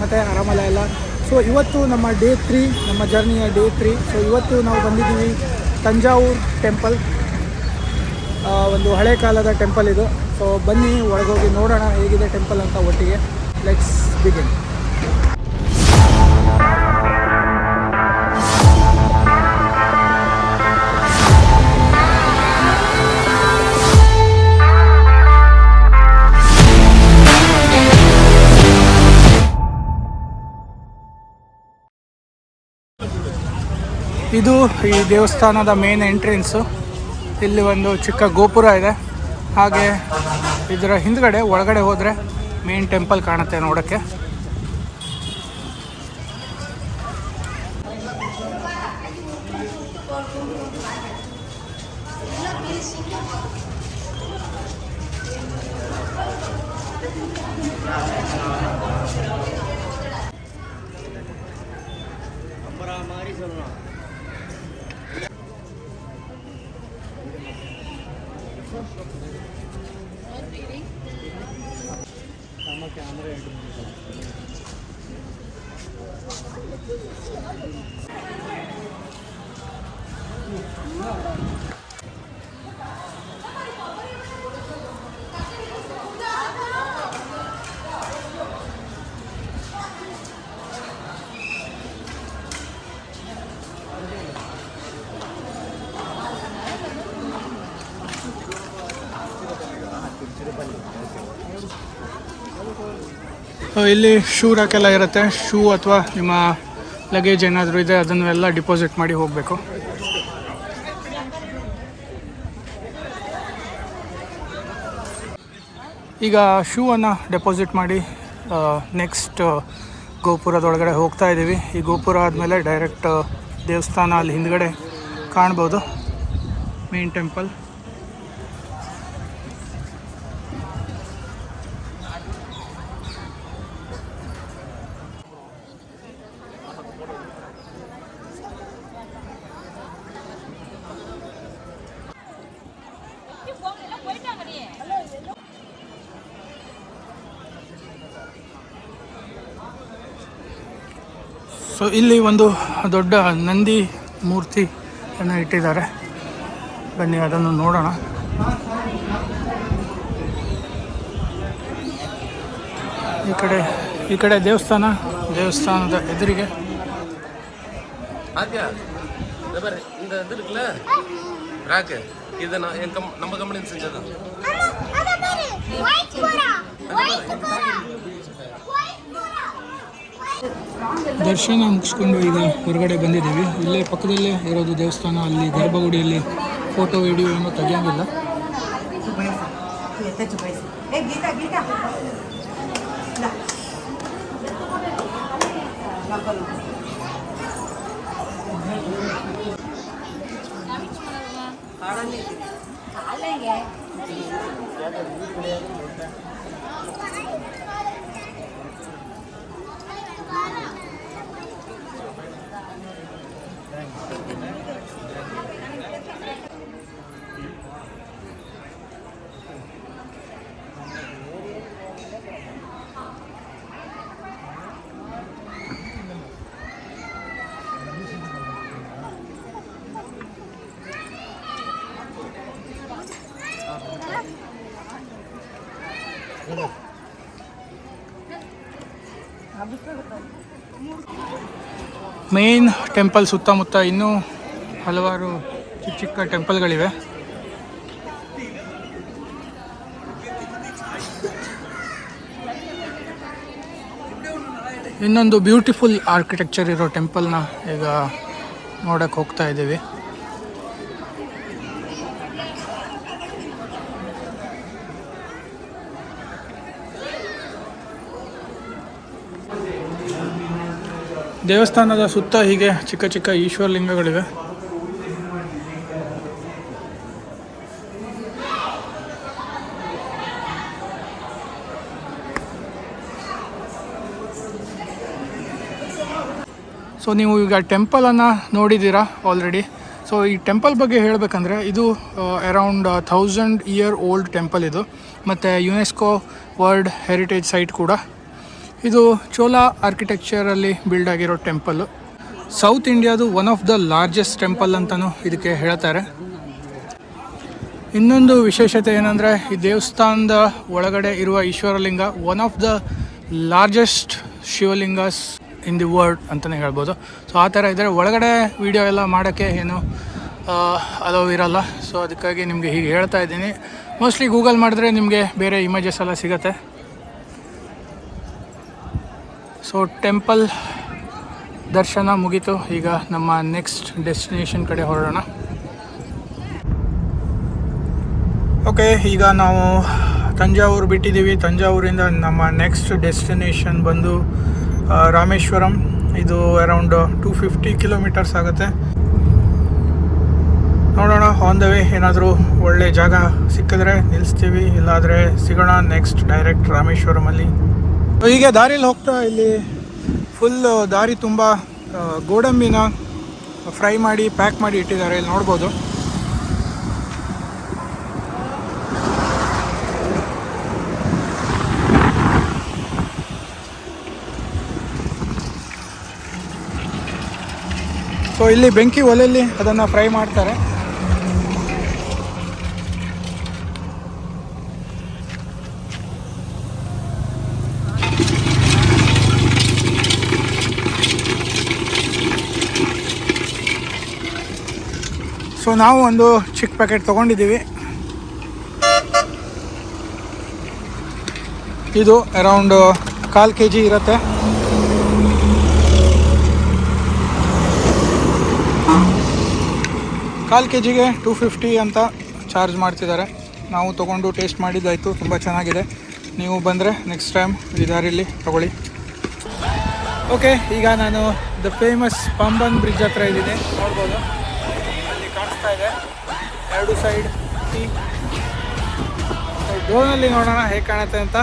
ಮತ್ತು ಅರಮಲ ಎಲ್ಲ. ಸೊ ಇವತ್ತು ನಮ್ಮ ಡೇ 3, ನಮ್ಮ ಜರ್ನಿಯ ಡೇ 3. ಸೊ ಇವತ್ತು ನಾವು ಬಂದಿದ್ದೀವಿ ತಂಜಾವೂರು ಟೆಂಪಲ್. ಒಂದು ಹಳೆ ಕಾಲದ ಟೆಂಪಲ್ ಇದು. ಸೊ ಬನ್ನಿ ಒಳಗೋಗಿ ನೋಡೋಣ ಹೇಗಿದೆ ಟೆಂಪಲ್ ಅಂತ ಒಟ್ಟಿಗೆ. Let's begin. ಇದು ಈ ದೇವಸ್ಥಾನದ ಮೇನ್ ಎಂಟ್ರೆನ್ಸು. ಇಲ್ಲಿ ಒಂದು ಚಿಕ್ಕ ಗೋಪುರ ಇದೆ. ಹಾಗೆ ಇದರ ಹಿಂದ್ಗಡೆ ಒಳಗಡೆ ಹೋದರೆ ಮೇನ್ ಟೆಂಪಲ್ ಕಾಣುತ್ತೆ ನೋಡೋಕ್ಕೆ. ಇಲ್ಲಿ ಶೂ ರಾಕೆಲ್ಲ ಇರುತ್ತೆ. ಶೂ ಅಥವಾ ನಿಮ್ಮ ಲಗೇಜ್ ಏನಾದರೂ ಇದೆ ಅದನ್ನೆಲ್ಲ ಡಿಪಾಸಿಟ್ ಮಾಡಿ ಹೋಗಬೇಕು. ಈಗ ಶೂವನ್ನು ಡೆಪಾಸಿಟ್ ಮಾಡಿ ನೆಕ್ಸ್ಟ್ ಗೋಪುರದೊಳಗಡೆ ಹೋಗ್ತಾ ಇದ್ದೀವಿ. ಈ ಗೋಪುರ ಆದಮೇಲೆ ಡೈರೆಕ್ಟ್ ದೇವಸ್ಥಾನ ಅಲ್ಲಿ ಹಿಂದ್ಗಡೆ ಕಾಣ್ಬೋದು, ಮೇನ್ ಟೆಂಪಲ್. ಸೊ ಇಲ್ಲಿ ಒಂದು ದೊಡ್ಡ ನಂದಿ ಮೂರ್ತಿಯನ್ನು ಇಟ್ಟಿದ್ದಾರೆ. ಬನ್ನಿ ಅದನ್ನು ನೋಡೋಣ. ಈ ಕಡೆ ದೇವಸ್ಥಾನದ ಎದುರಿಗೆ ದರ್ಶನ ಮುಗಿಸ್ಕೊಂಡು ಈಗ ಹೊರಗಡೆ ಬಂದಿದ್ದೀವಿ. ಇಲ್ಲೇ ಪಕ್ಕದಲ್ಲೇ ಇರೋದು ದೇವಸ್ಥಾನ. ಅಲ್ಲಿ ಗರ್ಭಗುಡಿಯಲ್ಲಿ ಫೋಟೋ ವಿಡಿಯೋ ಏನೂ ತೆಗಿಯೋಂಗಿಲ್ಲ. ಮೇನ್ ಟೆಂಪಲ್ ಸುತ್ತಮುತ್ತ ಇನ್ನೂ ಹಲವಾರು ಚಿಕ್ಕ ಚಿಕ್ಕ ಟೆಂಪಲ್ಗಳಿವೆ. ಇನ್ನೊಂದು ಬ್ಯೂಟಿಫುಲ್ ಆರ್ಕಿಟೆಕ್ಚರ್ ಇರೋ ಟೆಂಪಲ್ನ ಈಗ ನೋಡಕ್ಕೆ ಹೋಗ್ತಾ ಇದ್ದೀವಿ. ದೇವಸ್ಥಾನದ ಸುತ್ತ ಹೀಗೆ ಚಿಕ್ಕ ಚಿಕ್ಕ ಈಶ್ವರಲಿಂಗಗಳಿವೆ. ಸೊ ನೀವು ಈಗ ಟೆಂಪಲನ್ನು ನೋಡಿದ್ದೀರಾ ಆಲ್ರೆಡಿ. ಸೊ ಈ ಟೆಂಪಲ್ ಬಗ್ಗೆ ಹೇಳಬೇಕಂದ್ರೆ ಇದು ಅರೌಂಡ್ 1000 year ಓಲ್ಡ್ ಟೆಂಪಲ್ ಇದು. ಮತ್ತು ಯುನೆಸ್ಕೋ ವರ್ಲ್ಡ್ ಹೆರಿಟೇಜ್ ಸೈಟ್ ಕೂಡ. ಇದು ಚೋಲಾ ಆರ್ಕಿಟೆಕ್ಚರಲ್ಲಿ ಬಿಲ್ಡ್ ಆಗಿರೋ ಟೆಂಪಲ್ಲು. ಸೌತ್ ಇಂಡಿಯಾದು one of the largest temple ಅಂತಲೂ ಇದಕ್ಕೆ ಹೇಳ್ತಾರೆ. ಇನ್ನೊಂದು ವಿಶೇಷತೆ ಏನಂದರೆ ಈ ದೇವಸ್ಥಾನದ ಒಳಗಡೆ ಇರುವ ಈಶ್ವರಲಿಂಗ ಒನ್ ಆಫ್ ದ ಲಾರ್ಜೆಸ್ಟ್ ಶಿವಲಿಂಗಸ್ ಇನ್ ದಿ ವರ್ಲ್ಡ್ ಅಂತಲೇ ಹೇಳ್ಬೋದು. ಸೊ ಆ ಥರ ಇದ್ದರೆ ಒಳಗಡೆ ವಿಡಿಯೋ ಎಲ್ಲ ಮಾಡೋಕ್ಕೆ ಏನು ಅಲೋ ಇರಲ್ಲ. ಸೊ ಅದಕ್ಕಾಗಿ ನಿಮಗೆ ಹೀಗೆ ಹೇಳ್ತಾ ಇದ್ದೀನಿ. ಮೋಸ್ಟ್ಲಿ ಗೂಗಲ್ ಮಾಡಿದ್ರೆ ನಿಮಗೆ ಬೇರೆ ಇಮೇಜಸ್ ಎಲ್ಲ ಸಿಗುತ್ತೆ. ಸೊ ಟೆಂಪಲ್ ದರ್ಶನ ಮುಗೀತು. ಈಗ ನಮ್ಮ ನೆಕ್ಸ್ಟ್ ಡೆಸ್ಟಿನೇಷನ್ ಕಡೆ ಹೊರಡೋಣ. ಓಕೆ, ಈಗ ನಾವು ತಂಜಾವೂರು ಬಿಟ್ಟಿದ್ದೀವಿ. ತಂಜಾವೂರಿಂದ ನಮ್ಮ ನೆಕ್ಸ್ಟ್ ಡೆಸ್ಟಿನೇಷನ್ ಬಂದು ರಾಮೇಶ್ವರಂ. ಇದು ಅರೌಂಡ್ 250 ಕಿಲೋಮೀಟರ್ಸ್ ಆಗುತ್ತೆ. ನೋಡೋಣ, ಆನ್ ದ ವೇ ಏನಾದರೂ ಒಳ್ಳೆ ಜಾಗ ಸಿಕ್ಕಿದ್ರೆ ನಿಲ್ಲಿಸ್ತೀವಿ, ಇಲ್ಲಾದರೆ ಸಿಗೋಣ ನೆಕ್ಸ್ಟ್ ಡೈರೆಕ್ಟ್ ರಾಮೇಶ್ವರಮಲ್ಲಿ. ಹೀಗೆ ದಾರಿಲಿ ಹೋಗ್ತಾ ಇಲ್ಲಿ ಫುಲ್ ದಾರಿ ತುಂಬ ಗೋಡಂಬಿನ ಫ್ರೈ ಮಾಡಿ ಪ್ಯಾಕ್ ಮಾಡಿ ಇಟ್ಟಿದ್ದಾರೆ, ಇಲ್ಲಿ ನೋಡ್ಬೋದು. ಸೊ ಇಲ್ಲಿ ಬೆಂಕಿ ಒಲೆಯಲ್ಲಿ ಅದನ್ನು ಫ್ರೈ ಮಾಡ್ತಾರೆ. ಸೊ ನಾವು ಒಂದು ಚಿಕ್ಕ ಪ್ಯಾಕೆಟ್ ತೊಗೊಂಡಿದ್ದೀವಿ. ಇದು ಅರೌಂಡ್ 1/4 kg ಇರುತ್ತೆ. ಕಾಲು ಕೆ ಜಿಗೆ 250 ಅಂತ ಚಾರ್ಜ್ ಮಾಡ್ತಿದ್ದಾರೆ. ನಾವು ತೊಗೊಂಡು ಟೇಸ್ಟ್ ಮಾಡಿದ್ದಾಯಿತು, ತುಂಬ ಚೆನ್ನಾಗಿದೆ. ನೀವು ಬಂದರೆ ನೆಕ್ಸ್ಟ್ ಟೈಮ್ ಈ ದಾರಿಯಲ್ಲಿ ತಗೊಳ್ಳಿ. ಓಕೆ, ಈಗ ನಾನು ದ ಫೇಮಸ್ ಪಂಬನ್ ಬ್ರಿಡ್ಜ್ ಹತ್ರ ಇದ್ದೀನಿ, ನೋಡ್ಬೋದು. ಅಲ್ಲಿ ಕಾಣಿಸ್ತಾ ಇದೆ ಎರಡು ಸೈಡ್ ಟೀ. ಡ್ರೋನಲ್ಲಿ ನೋಡೋಣ ಹೇಗೆ ಕಾಣುತ್ತೆ ಅಂತ.